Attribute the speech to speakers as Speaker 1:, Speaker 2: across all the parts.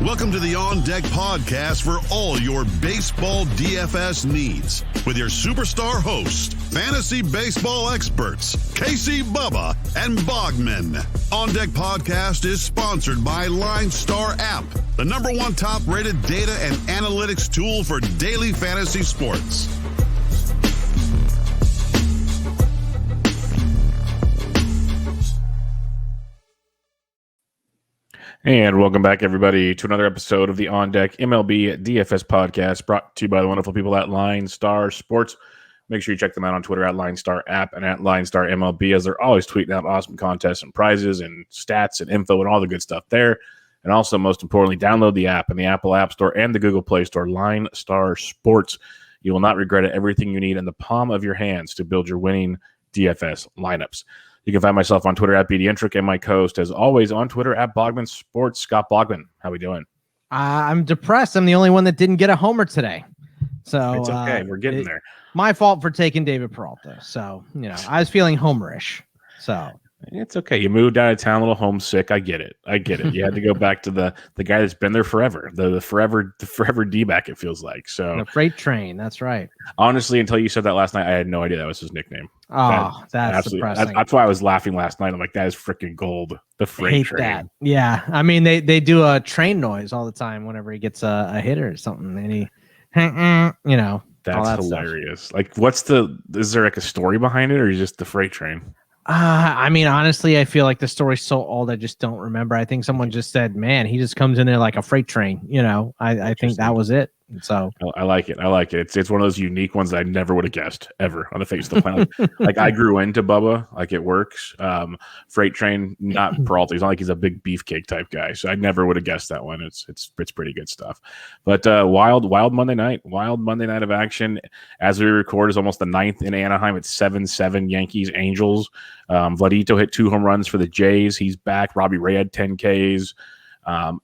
Speaker 1: Welcome to the On Deck podcast for all your baseball DFS needs with your superstar host, fantasy baseball experts, Casey, Bubba, and Bogman. On Deck podcast is sponsored by LineStar app, the #1 top-rated data and analytics tool for daily fantasy sports.
Speaker 2: And welcome back, everybody, to another episode of the On Deck MLB DFS podcast, brought to you by the wonderful people at LineStar Sports. Make sure you check them out on Twitter at LineStar app and at LineStar MLB, as they're always tweeting out awesome contests and prizes and stats and info and all the good stuff there. And also, most importantly, download the app in the Apple App Store and the Google Play Store, LineStar Sports. You will not regret it. Everything you need in the palm of your hands to build your winning DFS lineups. You can find myself on Twitter at BDentric and my co-host, as always, on Twitter at Bogman Sports. Scott Bogman, how we doing?
Speaker 3: I'm depressed. I'm the only one that didn't get a homer today. So
Speaker 2: it's okay. We're getting there.
Speaker 3: My fault for taking David Peralta. So, I was feeling homerish. So
Speaker 2: it's okay. You moved out of town a little homesick. I get it. You had to go back to the guy that's been there forever, the forever D-back, it feels like. So
Speaker 3: the freight train. That's right.
Speaker 2: Honestly, until you said that last night, I had no idea that was his nickname.
Speaker 3: Oh, that's depressing.
Speaker 2: That's why I was laughing last night. I'm like, that is freaking gold. The freight train. That.
Speaker 3: Yeah. I mean, they do a train noise all the time whenever he gets a hitter or something. And he, that's
Speaker 2: hilarious.
Speaker 3: Stuff.
Speaker 2: Like, is there like a story behind it, or is it just the freight train?
Speaker 3: I mean, honestly, I feel like the story's so old, I just don't remember. I think someone just said, man, he just comes in there like a freight train. I think that was it. So
Speaker 2: I like it. It's one of those unique ones that I never would have guessed ever on the face of the planet. Like I grew into Bubba, like it works. Freight train, not Peralta. He's not like he's a big beefcake type guy. So I never would have guessed that one. It's pretty good stuff. But wild Monday night of action. As we record, is almost the 9th in Anaheim. It's 7-7 Yankees Angels. Vladito hit 2 home runs for the Jays. He's back. Robbie Ray had 10 Ks. My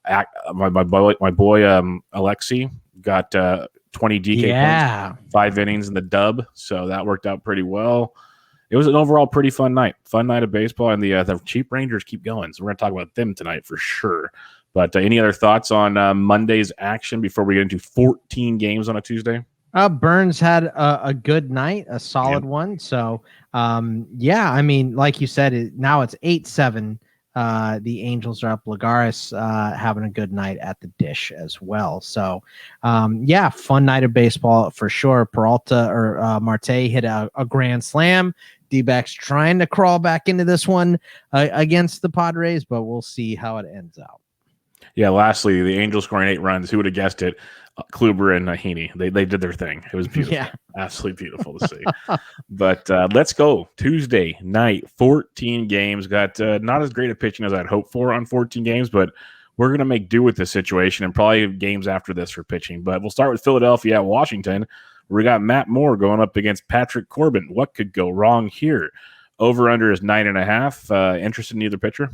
Speaker 2: boy Alexi got 20 DK points, 5 innings in the dub, so that worked out pretty well. It was an overall pretty fun night of baseball, and the cheap Rangers keep going, so we're going to talk about them tonight for sure. But any other thoughts on Monday's action before we get into 14 games on a Tuesday?
Speaker 3: Burns had a good night, a solid one. So, I mean, like you said, now it's 8-7. The Angels are up. Lagares having a good night at the dish as well. So, fun night of baseball for sure. Peralta or Marte hit a grand slam. D-backs trying to crawl back into this one against the Padres, but we'll see how it ends out.
Speaker 2: Yeah, lastly, the Angels scoring 8 runs. Who would have guessed it? Kluber and Heaney. They did their thing. It was beautiful. Yeah. Absolutely beautiful to see. But let's go. Tuesday night, 14 games. Got not as great a pitching as I'd hoped for on 14 games, but we're going to make do with this situation and probably games after this for pitching. But we'll start with Philadelphia at Washington. We got Matt Moore going up against Patrick Corbin. What could go wrong here? Over-under is 9.5. Interested in either pitcher?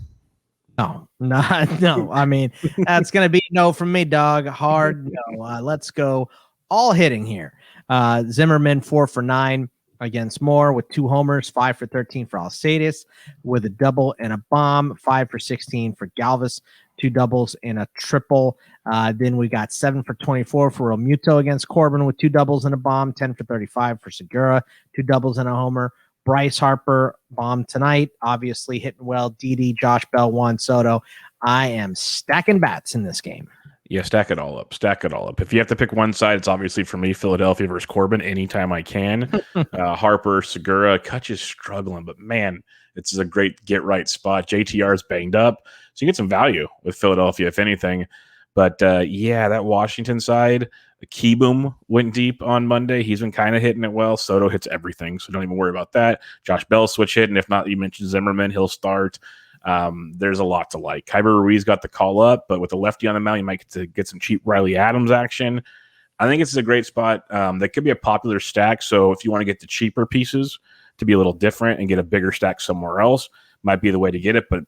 Speaker 3: No. I mean, that's going to be no from me, dog. Hard no. Let's go all hitting here. Zimmerman 4 for 9 against Moore with 2 homers, 5 for 13 for Alcides with a double and a bomb, 5 for 16 for Galvis, 2 doubles and a triple. Then we got 7 for 24 for Realmuto against Corbin with 2 doubles and a bomb, 10 for 35 for Segura, 2 doubles and a homer. Bryce Harper bombed tonight, obviously hitting well. Didi, Josh Bell, Juan Soto. I am stacking bats in this game.
Speaker 2: Yeah, stack it all up. If you have to pick one side, it's obviously for me, Philadelphia versus Corbin anytime I can. Harper, Segura, Kutch is struggling, but man, this is a great get-right spot. JTR is banged up, so you get some value with Philadelphia, if anything. But, that Washington side, Keyboom went deep on Monday. He's been kind of hitting it well. Soto hits everything, so don't even worry about that. Josh Bell switch hit, and if not, you mentioned Zimmerman, he'll start. There's a lot to like. Kyber Ruiz got the call up, but with a lefty on the mound, you might get some cheap Riley Adams action. I think it's a great spot. That could be a popular stack, so if you want to get the cheaper pieces to be a little different and get a bigger stack somewhere else, might be the way to get it. But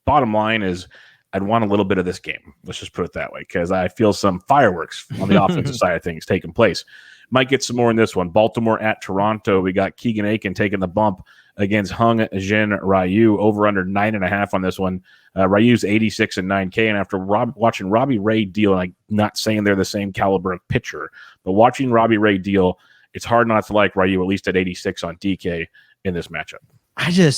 Speaker 2: bottom line is I'd want a little bit of this game. Let's just put it that way, because I feel some fireworks on the offensive side of things taking place. Might get some more in this one. Baltimore at Toronto. We got Keegan Aiken taking the bump against Hung Jin Ryu. Over under 9.5 on this one. Ryu's 86 and 9K. And after watching Robbie Ray deal, and I'm not saying they're the same caliber of pitcher, but watching Robbie Ray deal, it's hard not to like Ryu, at least at 86 on DK in this matchup.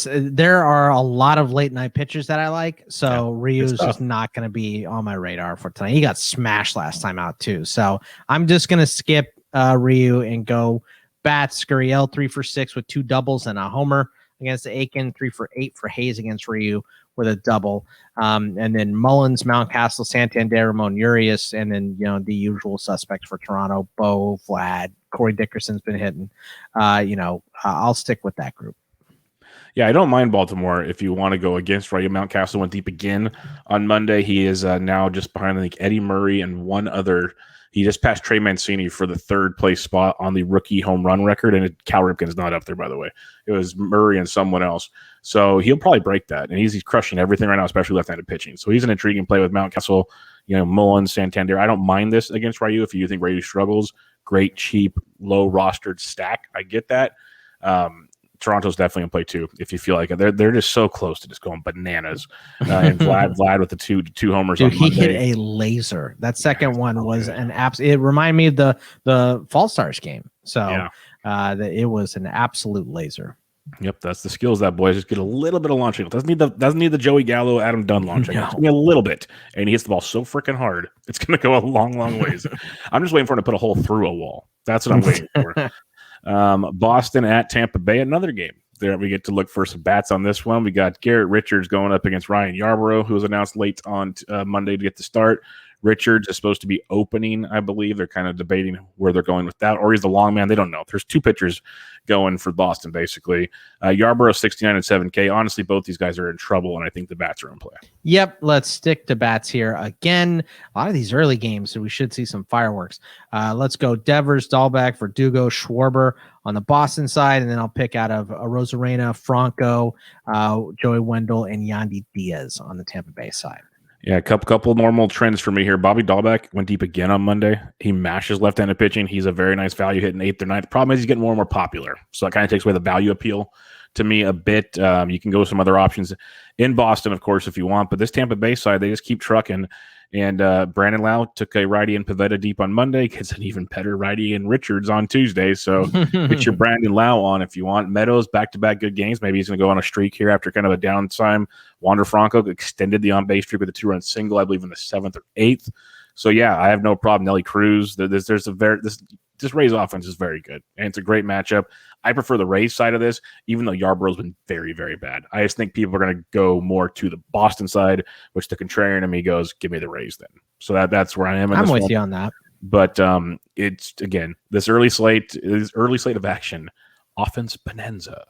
Speaker 3: There are a lot of late night pitchers that I like. So Ryu's just not going to be on my radar for tonight. He got smashed last time out too. So I'm just going to skip Ryu and go Bats, Gurriel 3 for 6 with 2 doubles and a homer against Aiken, 3 for 8 for Hayes against Ryu with a double. And then Mullins, Mountcastle, Santander, Ramon Urias, and then, the usual suspects for Toronto, Bo, Vlad, Corey Dickerson's been hitting. I'll stick with that group.
Speaker 2: Yeah, I don't mind Baltimore if you want to go against Ryu. Mountcastle went deep again on Monday. He is now just behind, I think, Eddie Murray and one other. He just passed Trey Mancini for the 3rd place spot on the rookie home run record, and Cal Ripken's not up there, by the way. It was Murray and someone else. So he'll probably break that, and he's crushing everything right now, especially left-handed pitching. So he's an intriguing play with Mountcastle, Mullins, Santander. I don't mind this against Ryu if you think Ryu struggles. Great, cheap, low-rostered stack. I get that. Toronto's definitely in play too. If you feel like it, they're just so close to just going bananas. And Vlad with the two homers.
Speaker 3: Dude,
Speaker 2: on Monday.
Speaker 3: He hit a laser. That second one was an absolute. It reminded me of the Fall Stars game. So it was an absolute laser.
Speaker 2: Yep, that's the skills that boys just get a little bit of launching. Doesn't need the Joey Gallo, Adam Dunn launching. No. It's gonna be a little bit, and he hits the ball so freaking hard. It's gonna go a long, long ways. I'm just waiting for him to put a hole through a wall. That's what I'm waiting for. Boston at Tampa Bay, another game. There we get to look for some bats on this one. We got Garrett Richards going up against Ryan Yarbrough, who was announced late on Monday to get the start. Richards is supposed to be opening, I believe. They're kind of debating where they're going with that, or he's the long man. They don't know. There's 2 pitchers going for Boston, basically. Yarbrough 69 and 7K. Honestly, both these guys are in trouble, and I think the bats are in play.
Speaker 3: Yep, let's stick to bats here again. A lot of these early games, so we should see some fireworks. Let's go Devers, Dahlbeck, Verdugo, Schwarber on the Boston side, and then I'll pick out of Rosarena, Franco, Joey Wendell, and Yandy Diaz on the Tampa Bay side.
Speaker 2: Yeah, a couple normal trends for me here. Bobby Dahlbeck went deep again on Monday. He mashes left-handed pitching. He's a very nice value hitting 8th or 9th. Problem is he's getting more and more popular. So that kind of takes away the value appeal to me a bit. You can go with some other options in Boston, of course, if you want. But this Tampa Bay side, they just keep trucking. And Brandon Lau took a righty in Pivetta deep on Monday. Gets an even better righty in Richards on Tuesday. So get your Brandon Lau on if you want. Meadows, back-to-back good games. Maybe he's going to go on a streak here after kind of a downtime. Wander Franco extended the on-base streak with a 2-run single, I believe, in the 7th or 8th. So, yeah, I have no problem. Nelly Cruz. This Rays offense is very good, and it's a great matchup. I prefer the Rays side of this, even though Yarbrough's been very, very bad. I just think people are going to go more to the Boston side, which the contrarian in me goes, give me the Rays then. So that's where I am.
Speaker 3: I'm with you on that.
Speaker 2: But it's, again, this early slate of action, offense bonanza.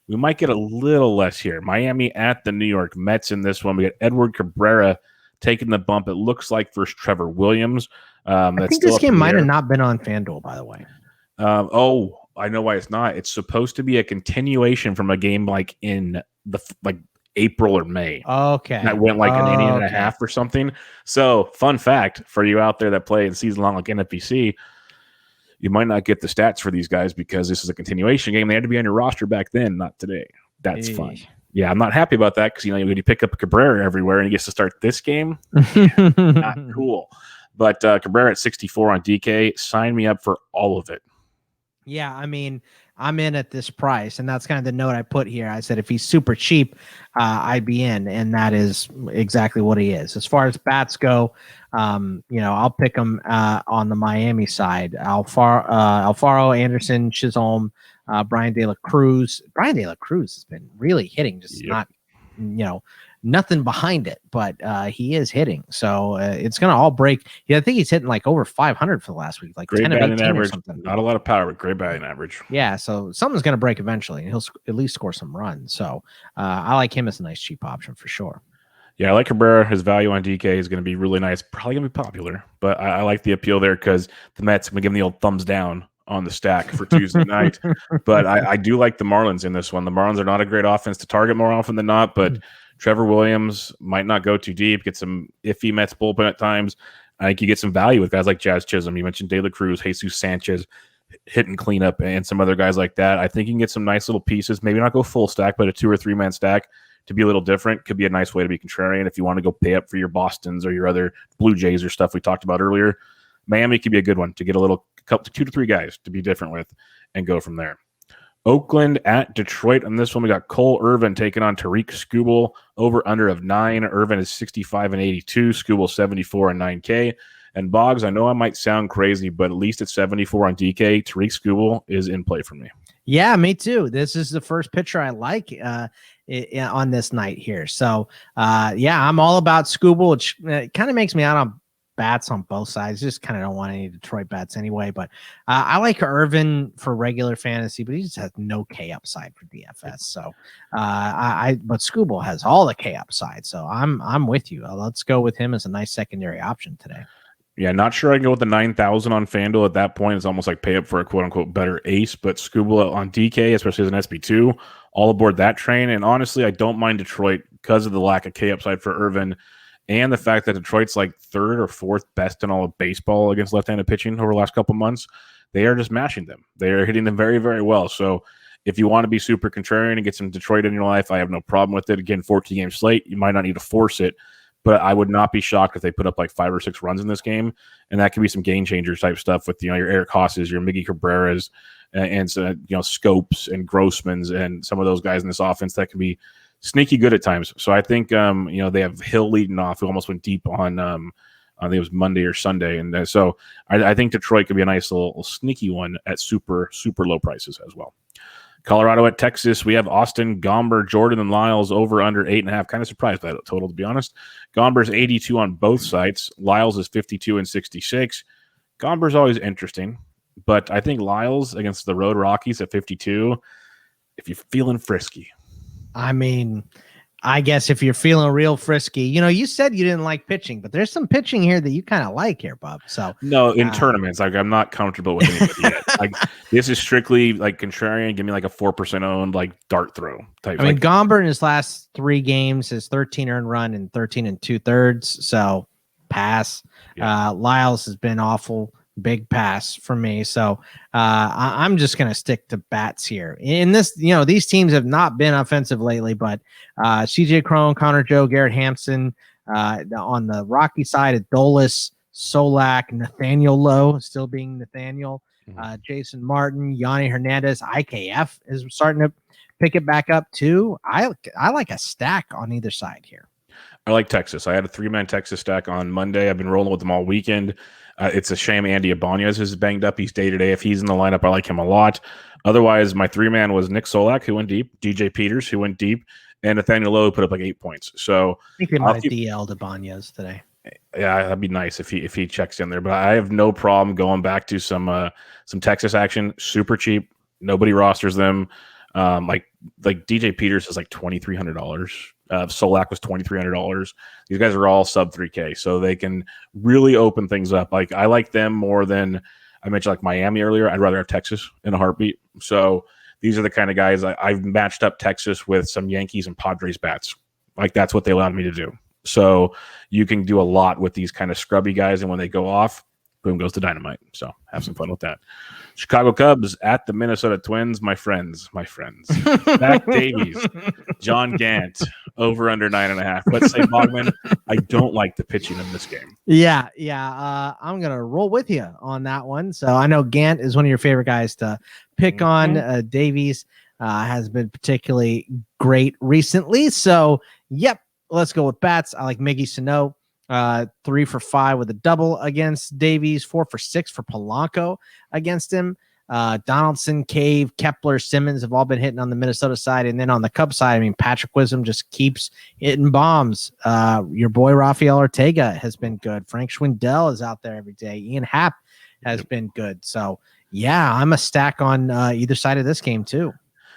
Speaker 2: We might get a little less here. Miami at the New York Mets in this one. We got Edward Cabrera taking the bump. It looks like versus Trevor Williams.
Speaker 3: I think this game might have not been on FanDuel, by the way.
Speaker 2: I know why it's not. It's supposed to be a continuation from a game like in April or May.
Speaker 3: Okay.
Speaker 2: That went like an inning and a half or something. So, fun fact for you out there that play in season long like NFBC, you might not get the stats for these guys because this is a continuation game. They had to be on your roster back then, not today. That's fine. Yeah, I'm not happy about that because you pick up a Cabrera everywhere and he gets to start this game. Not cool. But Cabrera at 64 on DK, sign me up for all of it.
Speaker 3: Yeah, I mean, I'm in at this price, and that's kind of the note I put here. I said if he's super cheap, I'd be in, and that is exactly what he is. As far as bats go, I'll pick him on the Miami side. Alfaro, Anderson, Chisholm, Brian De La Cruz. Brian De La Cruz has been really hitting, just not, nothing behind it, but he is hitting. So it's going to all break. Yeah, I think he's hitting like over 500 for the last week, like
Speaker 2: great
Speaker 3: 10 of 18
Speaker 2: average,
Speaker 3: or something.
Speaker 2: Not a lot of power, but great batting average.
Speaker 3: Yeah, so something's going to break eventually, and he'll at least score some runs. So I like him as a nice cheap option for sure. Yeah,
Speaker 2: I like Cabrera. His value on DK is going to be really nice. Probably going to be popular, but I like the appeal there because the Mets are going to give him the old thumbs down on the stack for Tuesday night. But I do like the Marlins in this one. The Marlins are not a great offense to target more often than not, but Trevor Williams might not go too deep, get some iffy Mets bullpen at times. I think you get some value with guys like Jazz Chisholm. You mentioned De La Cruz, Jesus Sanchez, hitting cleanup and some other guys like that. I think you can get some nice little pieces, maybe not go full stack, but a 2 or 3 man stack to be a little different could be a nice way to be contrarian. If you want to go pay up for your Bostons or your other Blue Jays or stuff we talked about earlier, Miami could be a good one to get a little couple 2 to 3 guys to be different with and go from there. Oakland at Detroit. On this one, we got Cole Irvin taking on Tariq Skubal. Over under of 9. Irvin is 65 and 82. Skubal 74 and 9K. And Boggs, I know I might sound crazy, but at least at 74 on DK, Tariq Skubal is in play for me.
Speaker 3: Yeah, me too. This is the first pitcher I like on this night here. So, yeah, I'm all about Skubal, which kind of makes me out on bats on both sides. Just kind of don't want any Detroit bats anyway. But I like Irvin for regular fantasy, but he just has no K upside for DFS. So, but Skubal has all the K upside. So I'm with you. Let's go with him as a nice secondary option today.
Speaker 2: Yeah, not sure I can go with the 9,000 on FanDuel at that point. It's almost like pay up for a quote-unquote better ace, but Skubal on DK, especially as an SB2, all aboard that train. And honestly, I don't mind Detroit because of the lack of K upside for Irvin and the fact that Detroit's like 3rd or 4th best in all of baseball against left-handed pitching over the last couple months. They are just mashing them. They are hitting them very, very well. So if you want to be super contrarian and get some Detroit in your life, I have no problem with it. Again, 14-game slate. You might not need to force it, but I would not be shocked if they put up like 5 or 6 runs in this game, and that could be some game changer type stuff with your Eric Haas's, your Miggy Cabreras, and Scopes and Grossman's and some of those guys in this offense that can be sneaky good at times. So I think they have Hill leading off, who almost went deep on I think it was Monday or Sunday, and so I think Detroit could be a nice little sneaky one at super low prices as well. Colorado at Texas, we have Austin, Gomber, Jordan, and Lyles over under 8.5. Kind of surprised by that total, to be honest. Gomber's 82 on both sites. Lyles is 52 and 66. Gomber's always interesting, but I think Lyles against the road Rockies at 52, if you're feeling frisky.
Speaker 3: I mean, I guess if you're feeling real frisky, you said you didn't like pitching, but there's some pitching here that you kind of like here, Bub. So
Speaker 2: no, in tournaments, like I'm not comfortable with anybody yet. Like this is strictly like contrarian. Give me like a 4% owned like dart throw type.
Speaker 3: I mean, Gomber in his last 3 games has 13 earned run and 13 2/3. So pass. Yeah. Lyles has been awful. Big pass for me. So I'm just going to stick to bats here. In this, these teams have not been offensive lately, but CJ Cron, Connor Joe, Garrett Hampson on the Rocky side, Adolis, Solak, Nathaniel Lowe, still being Nathaniel, Jason Martin, Yanni Hernandez, IKF is starting to pick it back up too. I like a stack on either side here.
Speaker 2: I like Texas. I had a 3-man Texas stack on Monday. I've been rolling with them all weekend. It's a shame Andy Ibanez is banged up. He's day-to-day. If he's in the lineup, I like him a lot. Otherwise, my 3-man was Nick Solak, who went deep, DJ Peters, who went deep, and Nathaniel Lowe put up like 8 points. So
Speaker 3: I think they might have DL'd Ibanez today.
Speaker 2: Yeah, that'd be nice if he checks in there. But I have no problem going back to some Texas action. Super cheap. Nobody rosters them. Like DJ Peters is like $2,300. Solak was $2,300. These guys are all sub 3K, so they can really open things up. Like I like them more than I mentioned, like Miami earlier. I'd rather have Texas in a heartbeat. So these are the kind of guys I've matched up Texas with some Yankees and Padres bats. Like that's what they allowed me to do. So you can do a lot with these kind of scrubby guys, and when they go off, boom goes the dynamite. So have some fun with that. Chicago Cubs at the Minnesota Twins, my friends. Zach Davies, John Gant, over under 9.5. Let's say Bogman, I don't like the pitching in this game.
Speaker 3: Yeah. I'm gonna roll with you on that one. So I know Gant is one of your favorite guys to pick on. Davies has been particularly great recently. So yep, let's go with bats. I like Miggy Sano. 3 for 5 with a double against Davies, 4 for 6 for Polanco against him. Donaldson, Cave, Kepler, Simmons have all been hitting on the Minnesota side. And then on the Cubs side, I mean, Patrick Wisdom just keeps hitting bombs. Your boy Rafael Ortega has been good. Frank Schwindel is out there every day. Ian Happ has been good. So, yeah, I'm a stack on either side of this game, too.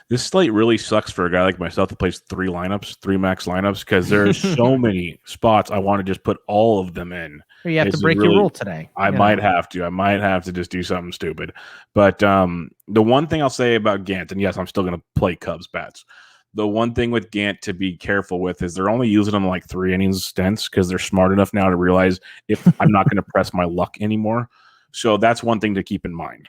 Speaker 2: This slate really sucks for a guy like myself that plays 3 max lineups, because there's so many spots I want to just put all of them in.
Speaker 3: You have to break your rule today.
Speaker 2: I might have to just do something stupid. But the one thing I'll say about Gant, and yes, I'm still going to play Cubs bats. The one thing with Gant to be careful with is they're only using them like 3 innings stints, because they're smart enough now to realize if I'm not going to press my luck anymore. So that's one thing to keep in mind.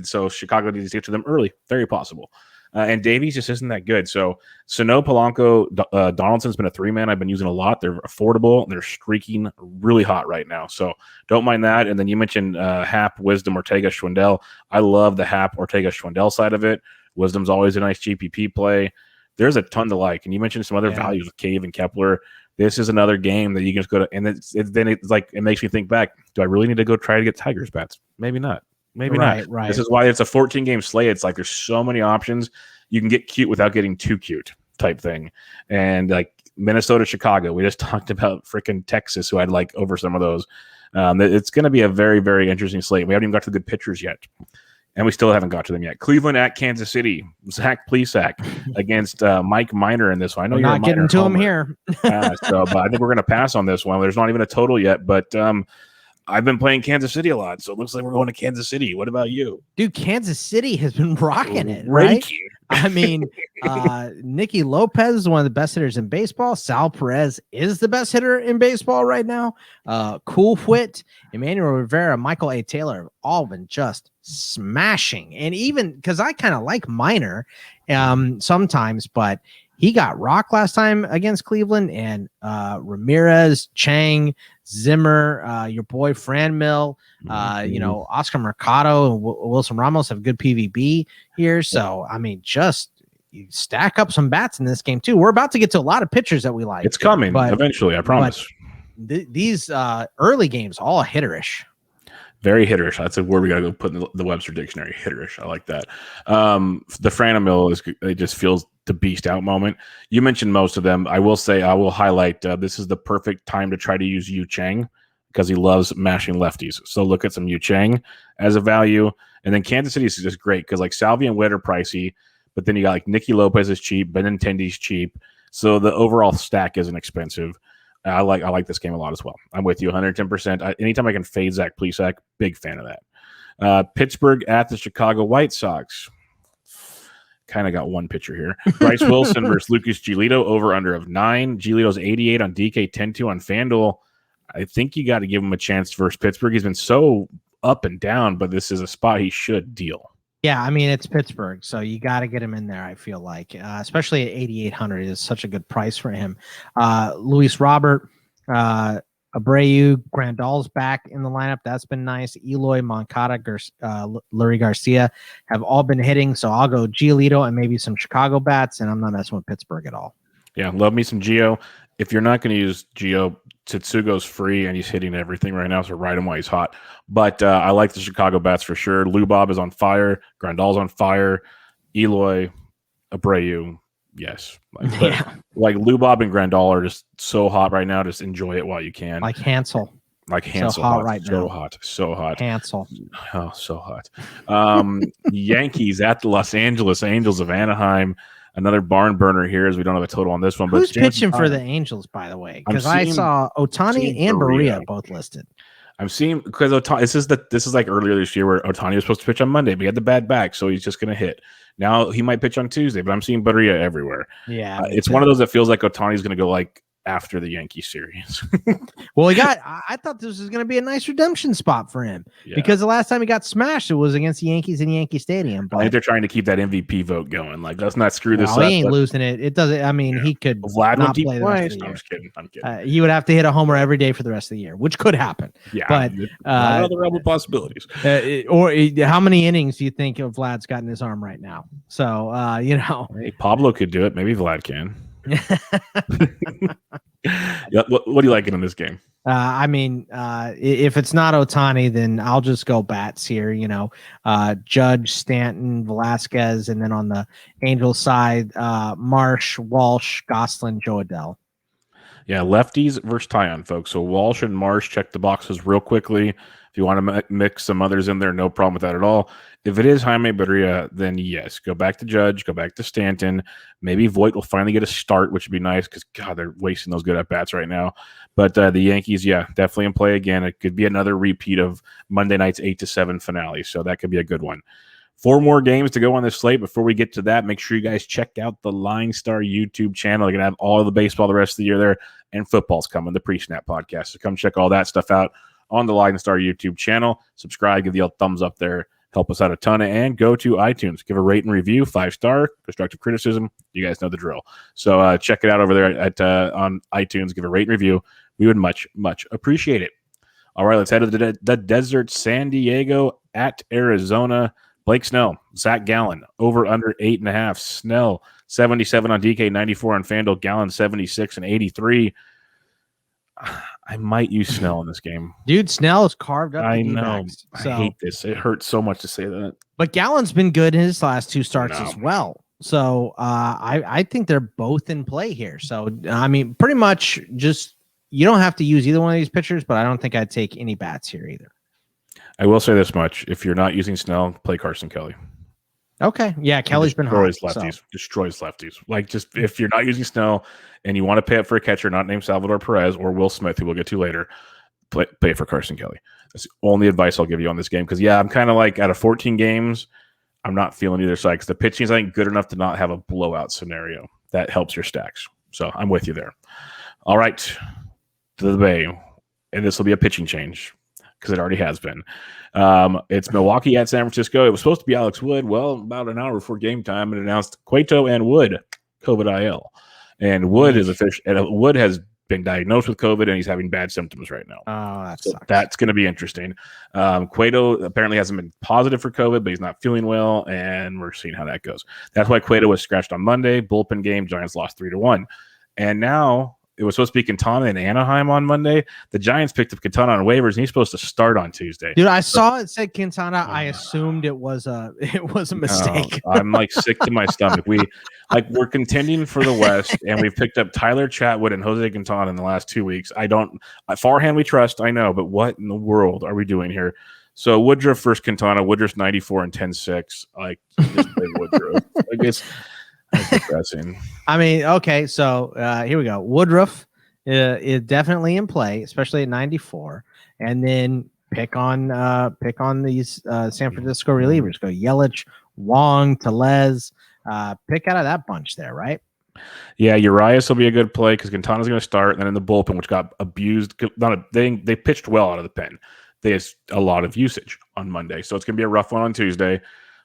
Speaker 2: So Chicago needs to get to them early, very possible. And Davies just isn't that good. So Sano, Polanco, Donaldson's been a 3-man I've been using a lot. They're affordable. They're streaking really hot right now. So don't mind that. And then you mentioned Hap, Wisdom, Ortega, Schwindel. I love the Hap, Ortega, Schwindel side of it. Wisdom's always a nice GPP play. There's a ton to like. And you mentioned some other values with Cave and Kepler. This is another game that you can just go to. And then it's like, it makes me think back. Do I really need to go try to get Tigers bats? Maybe not. Maybe not.
Speaker 3: Right.
Speaker 2: This is why it's a 14-game slate. It's like there's so many options. You can get cute without getting too cute type thing. And like Minnesota, Chicago, we just talked about freaking Texas, who I'd like over some of those. It's going to be a very, very interesting slate. We haven't even got to the good pitchers yet. And we still haven't got to them yet. Cleveland at Kansas City. Zach Plesac against Mike Minor in this one. I know
Speaker 3: we're
Speaker 2: you're
Speaker 3: not getting to him here.
Speaker 2: But I think we're going to pass on this one. There's not even a total yet, but I've been playing Kansas City a lot, so it looks like we're going to Kansas City. What about you?
Speaker 3: Dude, Kansas City has been rocking it, right? I mean, Nicky Lopez is one of the best hitters in baseball. Sal Perez is the best hitter in baseball right now. Cool Whit, Emmanuel Rivera, Michael A. Taylor have all been just smashing. And even because I kind of like Minor sometimes, but he got rocked last time against Cleveland, and Ramirez, Chang, Zimmer, your boy Franmil, Oscar Mercado and Wilson Ramos have good PVB here. So, I mean, just you stack up some bats in this game, too. We're about to get to a lot of pitchers that we like.
Speaker 2: It's coming eventually, I promise.
Speaker 3: These early games, all hitterish.
Speaker 2: Very hitterish. That's a word we got to go put in the Webster dictionary. Hitterish. I like that. The Franmil it just feels the beast out moment. You mentioned most of them. I will say, I will highlight this is the perfect time to try to use Yu Chang because he loves mashing lefties. So look at some Yu Chang as a value. And then Kansas City is just great because like Salvi and Witt are pricey, but then you got like Nicky Lopez is cheap, Benintendi's cheap. So the overall stack isn't expensive. I like this game a lot as well. I'm with you 110%. Anytime I can fade Zach Plesac, big fan of that. Pittsburgh at the Chicago White Sox. Kind of got one pitcher here. Bryce Wilson versus Lucas Giolito, over under of 9. Giolito's 88 on DK, 10-2 on FanDuel. I think you got to give him a chance versus Pittsburgh. He's been so up and down, but this is a spot he should deal.
Speaker 3: Yeah, I mean, it's Pittsburgh, so you got to get him in there, I feel like, especially at 8,800 is such a good price for him. Luis Robert, Abreu, Grandal's back in the lineup. That's been nice. Eloy, Moncada, Lurie Garcia have all been hitting, so I'll go Giolito and maybe some Chicago bats, and I'm not messing with Pittsburgh at all. Yeah,
Speaker 2: love me some Gio. If you're not going to use Gio, Tetsugo's free, and he's hitting everything right now, so ride him while he's hot. But I like the Chicago bats for sure. Lou Bob is on fire. Grandal's on fire. Eloy, Abreu, yes. Like Lou Bob and Grandal are just so hot right now. Just enjoy it while you can.
Speaker 3: Like Hansel.
Speaker 2: So hot right now. So hot.
Speaker 3: Hansel.
Speaker 2: Oh, so hot. Yankees at the Los Angeles Angels of Anaheim. Another barn burner here, as we don't have a total on this one.
Speaker 3: Who's pitching for the Angels, by the way? Because I saw Ohtani and Berea both listed.
Speaker 2: I'm seeing because Ohtani. This is like earlier this year where Ohtani was supposed to pitch on Monday, but he had the bad back, so he's just going to hit. Now he might pitch on Tuesday, but I'm seeing Berea everywhere.
Speaker 3: Yeah,
Speaker 2: it's one of those that feels like Ohtani's going to go like after the Yankee series.
Speaker 3: Well, I thought this was going to be a nice redemption spot for him because the last time he got smashed, it was against the Yankees in Yankee Stadium. But
Speaker 2: I think they're trying to keep that MVP vote going. Like, let's not screw this up.
Speaker 3: He ain't losing it. It doesn't. I mean, he could
Speaker 2: Vlad
Speaker 3: not play the rest of the year.
Speaker 2: I'm just kidding. I'm kidding.
Speaker 3: He would have to hit a homer every day for the rest of the year, which could happen.
Speaker 2: Yeah,
Speaker 3: but
Speaker 2: other rebel possibilities.
Speaker 3: Or how many innings do you think Vlad's got in his arm right now? So
Speaker 2: hey, Pablo could do it. Maybe Vlad can. What do you like in this game?
Speaker 3: I mean, if it's not Ohtani, then I'll just go bats here. Judge, Stanton, Velasquez, and then on the Angels side, Marsh, Walsh, Gosselin, Joe Adell.
Speaker 2: Yeah, lefties versus Tyon, folks. So Walsh and Marsh check the boxes real quickly. If you want to mix some others in there, no problem with that at all. If it is Jaime Berea, then yes, go back to Judge, go back to Stanton. Maybe Voit will finally get a start, which would be nice because, God, they're wasting those good at-bats right now. But the Yankees, definitely in play again. It could be another repeat of Monday night's 8-7 finale, so that could be a good one. 4 more games to go on this slate. Before we get to that, make sure you guys check out the LineStar YouTube channel. You're going to have all of the baseball the rest of the year there, and football's coming, the Pre-Snap podcast. So come check all that stuff out. on the LineStar YouTube channel. Subscribe, give the old thumbs up there. Help us out a ton, and go to iTunes. Give a rate and review, 5-star, constructive criticism. You guys know the drill. So check it out over there at on iTunes. Give a rate and review. We would much, much appreciate it. All right, let's head to the desert. San Diego at Arizona. Blake Snell, Zach Gallen, over under 8.5. Snell, 77 on DK, 94 on FanDuel. Gallen, 76 and 83. I might use Snell in this game.
Speaker 3: Dude, Snell is carved up.
Speaker 2: I know. I hate this. It hurts so much to say that.
Speaker 3: But Gallen's been good in his last 2 starts as well. So I think they're both in play here. So, I mean, pretty much just you don't have to use either one of these pitchers, but I don't think I'd take any bats here either.
Speaker 2: I will say this much. If you're not using Snell, play Carson Kelly.
Speaker 3: Okay. Yeah, Kelly's been hot.
Speaker 2: Destroys lefties. Like, just if you're not using Snell and you want to pay up for a catcher not named Salvador Perez or Will Smith, who we'll get to later, pay for Carson Kelly. That's the only advice I'll give you on this game. Because, yeah, I'm kind of like out of 14 games, I'm not feeling either side. Because the pitching is, I think, good enough to not have a blowout scenario. That helps your stacks. So I'm with you there. All right. To the Bay. And this will be a pitching change, because it already has been. It's Milwaukee at San Francisco. It was supposed to be Alex Wood. Well, about an hour before game time, it announced Cueto and Wood, COVID IL. And Wood is official. Wood has been diagnosed with COVID, and he's having bad symptoms right now.
Speaker 3: Oh,
Speaker 2: that's going to be interesting. Cueto apparently hasn't been positive for COVID, but he's not feeling well, and we're seeing how that goes. That's why Cueto was scratched on Monday. Bullpen game, Giants lost 3-1. And now it was supposed to be Quintana in Anaheim on Monday. The Giants picked up Quintana on waivers, and he's supposed to start on Tuesday.
Speaker 3: Dude, I saw it said Quintana. I assumed it was a mistake.
Speaker 2: I'm like sick to my stomach. We're contending for the West, and we've picked up Tyler Chatwood and Jose Quintana in the last 2 weeks. Farhand we trust, I know, but what in the world are we doing here? So Woodruff versus Quintana. Woodruff's 94 and 10-6. Like, just play Woodruff. That's depressing.
Speaker 3: I mean, okay, so here we go. Woodruff is definitely in play, especially at 94, and then pick on these San Francisco relievers. Go Yelich, Wong, Tellez. Pick out of that bunch there, right?
Speaker 2: Yeah, Urias will be a good play because Quintana's going to start, and then in the bullpen, which got abused. They pitched well out of the pen. They had a lot of usage on Monday, so it's going to be a rough one on Tuesday.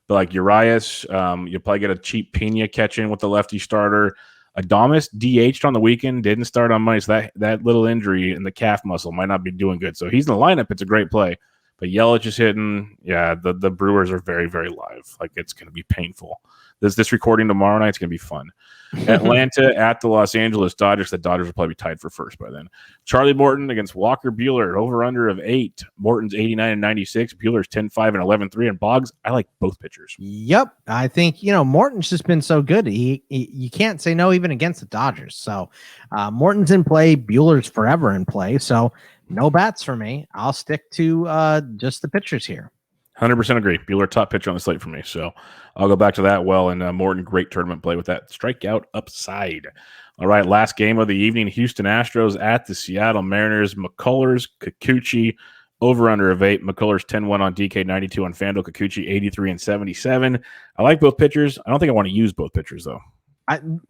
Speaker 2: But like Urias, you'll probably get a cheap Pena catch in with the lefty starter. Adames DH'd on the weekend, didn't start on Monday, so that little injury in the calf muscle might not be doing good. So he's in the lineup. It's a great play. But Yelich is hitting. Yeah, the Brewers are very, very live. Like, it's going to be painful. This recording tomorrow night is going to be fun. Atlanta at the Los Angeles Dodgers. The Dodgers will probably be tied for first by then. Charlie Morton against Walker Buehler. Over-under of 8. Morton's 89 and 96. Buehler's 10-5 and 11-3. And Boggs, I like both pitchers.
Speaker 3: Yep. I think, Morton's just been so good. You can't say no even against the Dodgers. So Morton's in play. Buehler's forever in play. So no bats for me. I'll stick to just the pitchers here.
Speaker 2: 100% agree. Buehler, top pitcher on the slate for me. So I'll go back to that well. And Morton, great tournament play with that strikeout upside. All right, last game of the evening, Houston Astros at the Seattle Mariners. McCullers, Kikuchi, over-under of 8. McCullers 10-1 on DK, 92 on FanDuel. Kikuchi 83 and 77. I like both pitchers. I don't think I want to use both pitchers, though.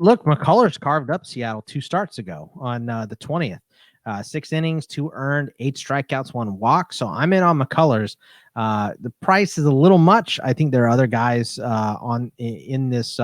Speaker 3: Look, McCullers carved up Seattle 2 starts ago on the 20th. 6 innings, 2 earned, 8 strikeouts, 1 walk. So I'm in on McCullers. The price is a little much. I think there are other guys in this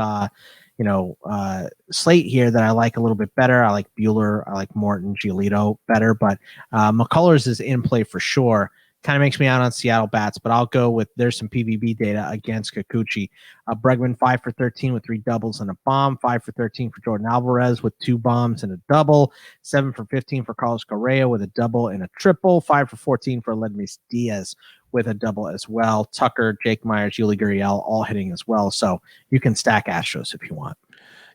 Speaker 3: slate here that I like a little bit better. I like Buehler, I like Morton, Giolito better, but McCullers is in play for sure. Kind of makes me out on Seattle bats, but I'll go with there's some PVB data against Kikuchi. Bregman 5 for 13 with 3 doubles and a bomb. 5 for 13 for Jordan Alvarez with 2 bombs and a double. 7 for 15 for Carlos Correa with a double and a triple. 5 for 14 for Ledmus Diaz with a double as well. Tucker, Jake Myers, Yuli Gurriel all hitting as well. So you can stack Astros if you want.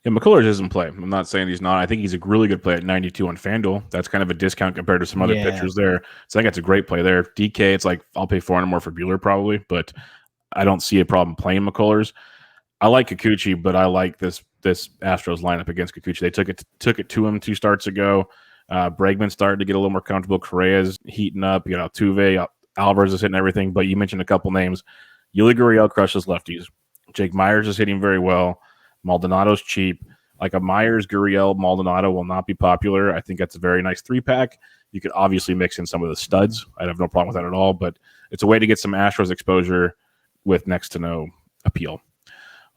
Speaker 2: Yeah, McCullers isn't play. I'm not saying he's not. I think he's a really good play at 92 on FanDuel. That's kind of a discount compared to some other pitchers there. So I think that's a great play there. DK, it's like I'll pay $400 more for Buehler probably, but I don't see a problem playing McCullers. I like Kikuchi, but I like this Astros lineup against Kikuchi. They took it to him 2 starts ago. Bregman started to get a little more comfortable. Correa's heating up. You know, Altuve, Alvarez is hitting everything, but you mentioned a couple names. Yuli Gurriel crushes lefties. Jake Myers is hitting very well. Maldonado's cheap. Like a Myers, Gurriel, Maldonado will not be popular. I think that's a very nice 3-pack. You could obviously mix in some of the studs. I'd have no problem with that at all, but it's a way to get some Astros exposure with next to no appeal.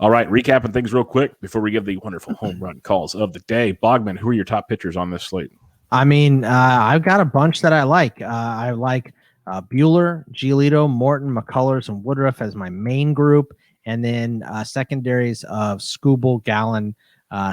Speaker 2: All right, recapping things real quick before we give the wonderful home run calls of the day. Bogman, who are your top pitchers on this slate?
Speaker 3: I mean, I've got a bunch that I like. I like Buehler, Giolito, Morton, McCullers, and Woodruff as my main group, and then secondaries of Skubal, Gallen,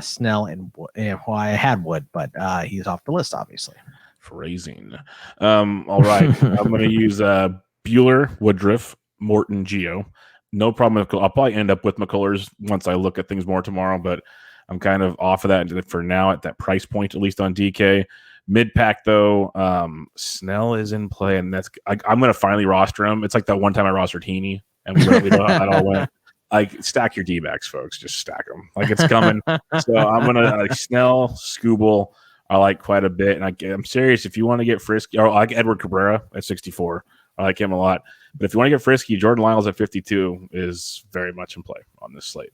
Speaker 3: Snell, and well, I had Wood, but he's off the list, obviously.
Speaker 2: Phrasing. All right, I'm going to use Buehler, Woodruff, Morton, Gio. No problem. I'll probably end up with McCullers once I look at things more tomorrow, but I'm kind of off of that for now at that price point, at least on DK. Mid-pack, though, Snell is in play, and that's I'm going to finally roster him. It's like that one time I rostered Heaney, and we know how that all went. Like, stack your D-backs, folks. Just stack them. Like, it's coming. So I'm going to like Snell, Skubal, I like quite a bit. And I'm serious. If you want to get frisky, or I like Edward Cabrera at 64. I like him a lot. But if you want to get frisky, Jordan Lyles at 52 is very much in play on this slate.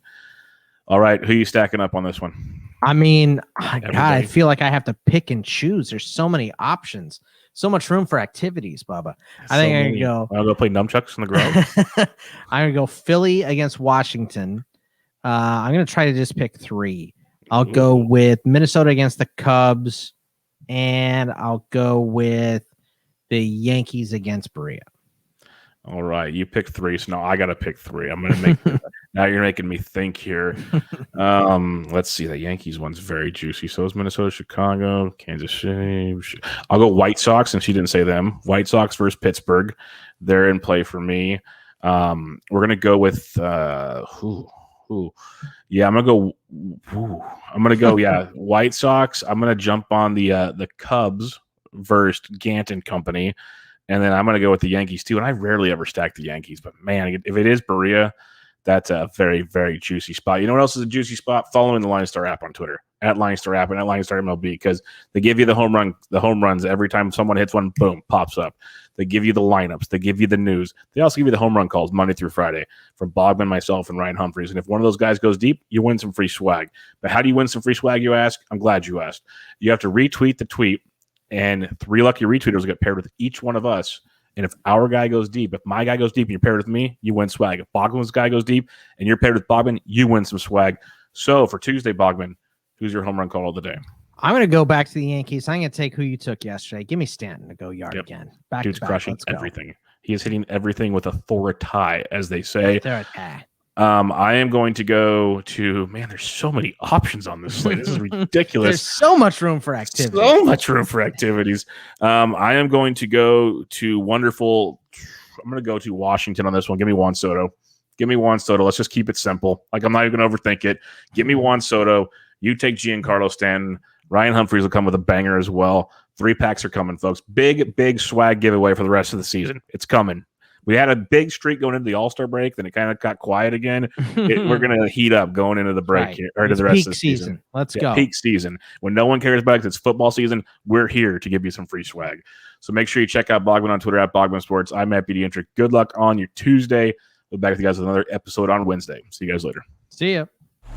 Speaker 2: All right, who are you stacking up on this one?
Speaker 3: I mean, God, I feel like I have to pick and choose. There's so many options, so much room for activities, Bubba. I think I'm going to
Speaker 2: go play nunchucks in the garage.
Speaker 3: I'm going to go Philly against Washington. I'm going to try to just pick 3. I'll go with Minnesota against the Cubs, and I'll go with the Yankees against Berea.
Speaker 2: All right, you pick 3, so now I got to pick 3. I'm going to make now you're making me think here. Let's see, the Yankees one's very juicy. So is Minnesota, Chicago, Kansas City. I'll go White Sox, and she didn't say them. White Sox versus Pittsburgh. They're in play for me. We're going to go with who? Yeah, I'm gonna go. White Sox. I'm gonna jump on the Cubs versus Gant and company, and then I'm gonna go with the Yankees too. And I rarely ever stack the Yankees, but man, if it is Berea, that's a very, very juicy spot. You know what else is a juicy spot? Following the LineStar app on Twitter, at LineStar app and at LineStar MLB, because they give you the home runs every time someone hits one, boom, pops up. They give you the lineups. They give you the news. They also give you the home run calls Monday through Friday from Bogman, myself, and Ryan Humphreys. And if one of those guys goes deep, you win some free swag. But how do you win some free swag, you ask? I'm glad you asked. You have to retweet the tweet, and 3 lucky retweeters will get paired with each one of us. And if our guy goes deep, if my guy goes deep and you're paired with me, you win swag. If Bogman's guy goes deep and you're paired with Bogman, you win some swag. So for Tuesday, Bogman, who's your home run call of the day?
Speaker 3: I'm going to go back to the Yankees. I'm going to take who you took yesterday. Give me Stanton to go yard again.
Speaker 2: Dude's crushing everything. He is hitting everything with authority, as they say. I am going to go to, man, there's so many options on this slate. This is ridiculous.
Speaker 3: There's so much room for activity.
Speaker 2: So much room for activities. I am going to go to wonderful. I'm going to go to Washington on this one. Give me Juan Soto. Let's just keep it simple. Like, I'm not even going to overthink it. Give me Juan Soto. You take Giancarlo Stanton. Ryan Humphreys will come with a banger as well. 3 packs are coming, folks. Big swag giveaway for the rest of the season. It's coming. We had a big streak going into the All-Star break, then it kind of got quiet again. We're going to heat up going into the break here, or to the rest of the season.
Speaker 3: Let's go.
Speaker 2: Peak season. When no one cares about it because it's football season, we're here to give you some free swag. So make sure you check out Bogman on Twitter at Bogman Sports. I'm Matt Dietrich. Good luck on your Tuesday. We'll be back with you guys with another episode on Wednesday. See you guys later.
Speaker 3: See ya.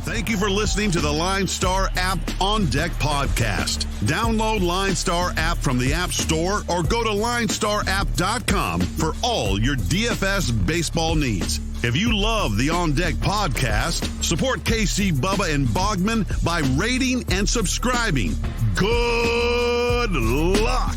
Speaker 1: Thank you for listening to the LineStar app On Deck podcast. Download LineStar app from the App Store or go to linestarapp.com for all your DFS baseball needs. If you love the On Deck podcast, support KC, Bubba, and Bogman by rating and subscribing. Good luck.